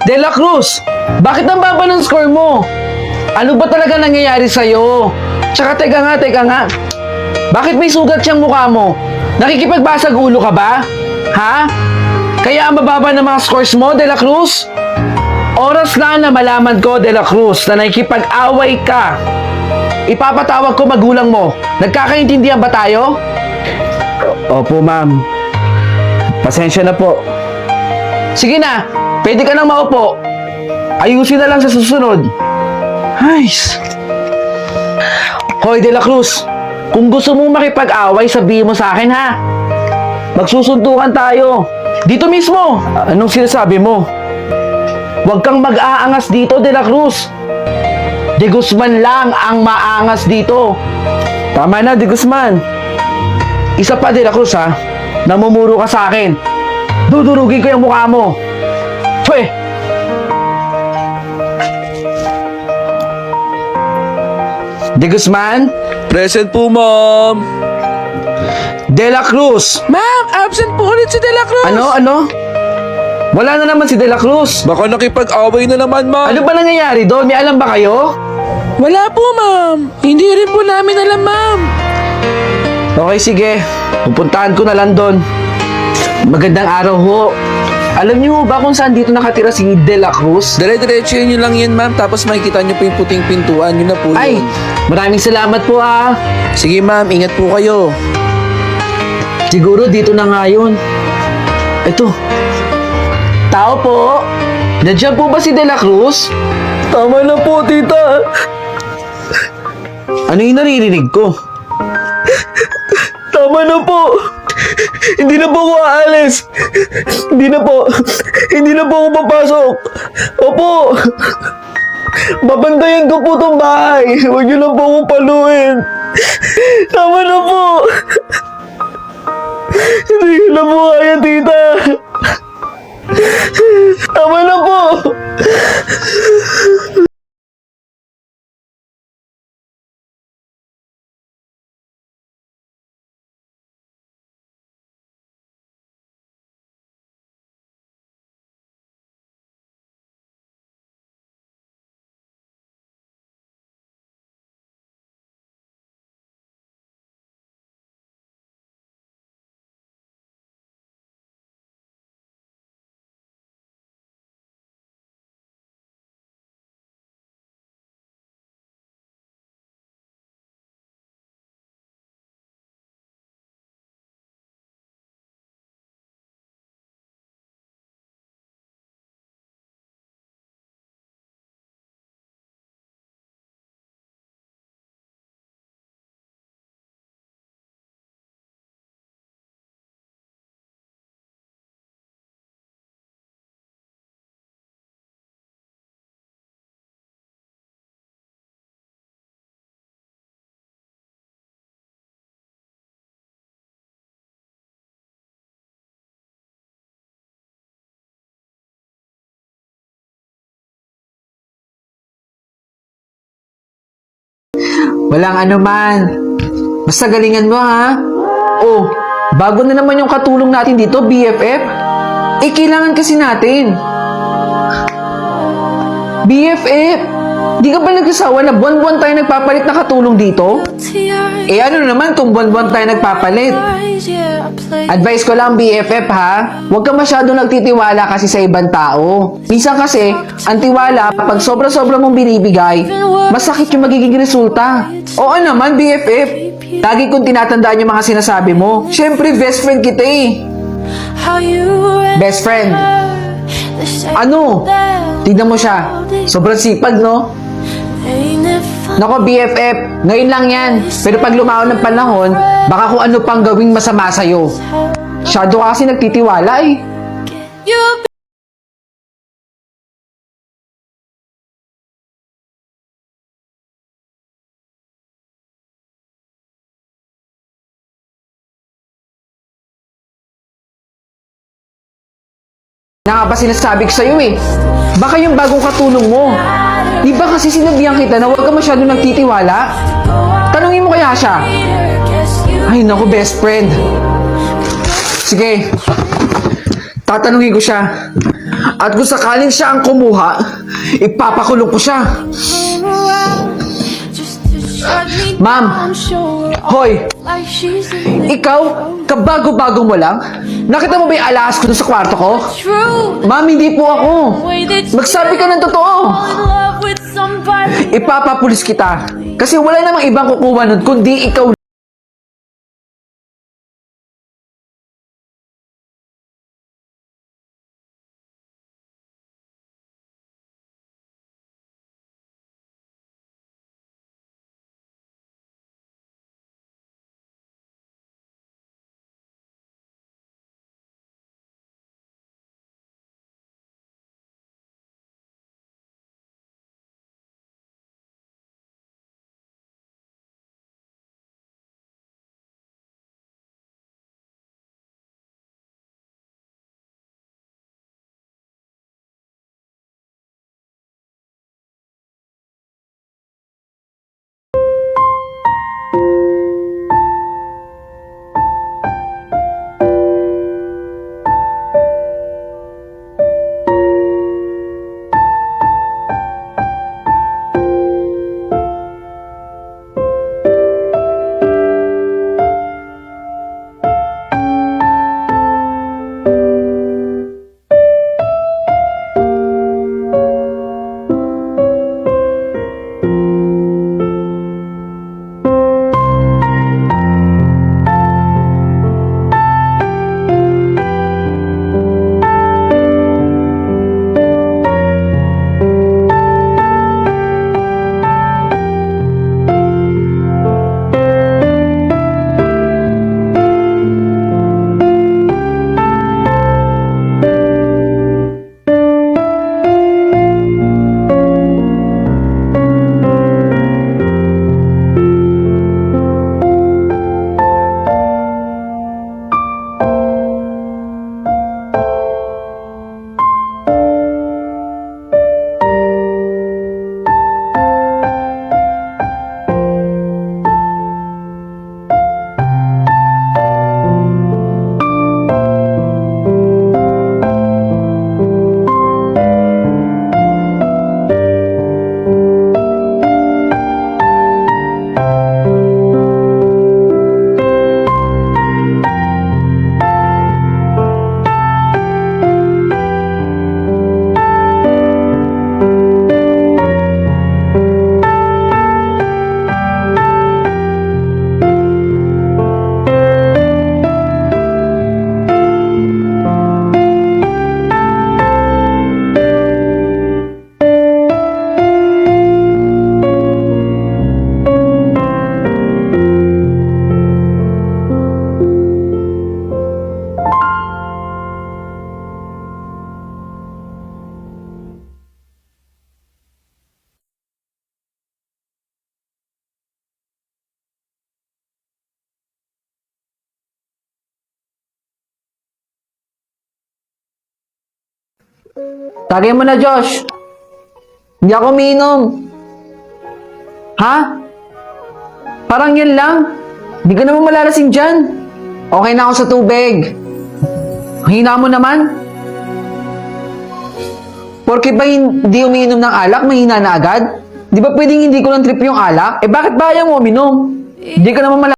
De La Cruz, bakit ang baba ng score mo? Ano ba talaga nangyayari sa'yo? Tsaka teka nga. Bakit may sugat siyang mukha mo? Nakikipagbasag ulo ka ba? Ha? Kaya ang mababa ng mga scores mo, De La Cruz? Oras na malaman ko, De La Cruz, na nakikipag-away ka. Ipapatawag ko magulang mo. Nagkakaintindihan ba tayo? Opo, ma'am. Pasensya na po. Sige na, pwede ka nang maupo. Ayusin na lang sa susunod. Ayos. Hoy, De La Cruz, kung gusto mong makipag-away, sabihin mo sa akin, ha? Magsusuntukan tayo. Dito mismo. Anong sinasabi mo? Huwag kang mag-aangas dito, De La Cruz. De Guzman lang ang maangas dito. Tama na, De Guzman. Isa pa, De La Cruz, ha? Namumuro ka sa akin. Dudurugin ko yung mukha mo. Pweh! De Guzman? Present po, ma'am. De La Cruz! Ma'am, absent po ulit si De La Cruz. Ano? Wala na naman si De La Cruz. Baka nakipag-away na naman, ma'am. Ano ba nangyayari doon? May alam ba kayo? Wala po, ma'am. Hindi rin po namin alam, ma'am. Okay, sige. Pupuntahan ko na lang doon. Magandang araw ho. Alam niyo ba kung saan dito nakatira si De La Cruz? Dire-diretso nyo lang yan, ma'am. Tapos makikita nyo po yung puting pintuan. Yun na po yun. Ay, maraming salamat po ah. Sige, ma'am. Ingat po kayo. Siguro dito na nga yun. Ito. Tao po. Nandiyan po ba si De La Cruz? Tama na po, tita. Ano yung naririnig ko? Tama na po. Hindi na po ako aalis. Hindi na po ako papasok. Opo. Babantayan ko po itong bahay. Huwag niyo lang po akong paluin. Tama na po. Hindi ko na po kaya, tita. Tama na po. Walang anuman. Basta galingan mo ha. Oh, bago na naman yung katulong natin dito, BFF. Eh, kailangan kasi natin. BFF, di ka ba nagsasawa na buwan-buwan tayo nagpapalit na katulong dito? Eh ano naman kung buwan-buwan tayo nagpapalit? Advice ko lang BFF ha, huwag ka masyadong nagtitiwala kasi sa ibang tao. Minsan kasi, ang tiwala, pag sobra-sobra mong binibigay, masakit yung magiging resulta. Oo naman BFF, lagi kong tinatandaan yung mga sinasabi mo. Siyempre, best friend kita eh. Best friend. Ano? Tignan mo siya. Sobrang sipag, no? Nako, BFF, ngayon lang yan. Pero pag lumaon ng panahon, baka kung ano pang gawing masama sa'yo. Shadow kasi nagtitiwala eh. Na nga ba sinasabi ko sa'yo eh. Baka yung bagong katulong mo. Di ba kasi sinabihan kita na huwag ka masyadong nagtitiwala? Tanungin mo kaya siya. Ay naku, best friend. Sige. Tatanungin ko siya. At kung sakaling siya ang kumuha, ipapakulong ko siya. Ma'am. Hoy. Ikaw, kabago-bago mo lang? Nakita mo ba yung alahas ko dun sa kwarto ko? Ma'am, hindi po ako. Magsabi ka ng totoo. Ipapapulis kita. Kasi wala namang ibang kukuha nun kundi ikaw. Tagay mo na, Josh. Hindi ako umiinom. Ha? Parang yun lang. Hindi ka naman malalasing dyan. Okay na ako sa tubig. Hina mo naman. Porke ba hindi umiinom ng alak, mahina na agad? Di ba pwedeng hindi ko lang trip yung alak? Eh bakit ba ayaw mo uminom? Hindi ka naman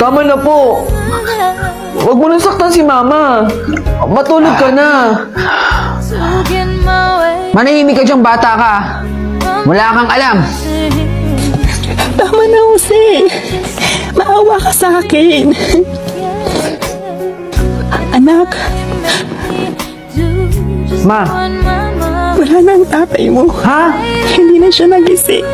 Tama na po. Huwag mo nang saktan si Mama. Matulog ka na. Manahimik ka diyang bata ka. Wala kang alam. Tama na, Jose. Maawa ka sa akin. Anak, Ma, wala na ang tatay mo. ha? Hindi na siya nagising.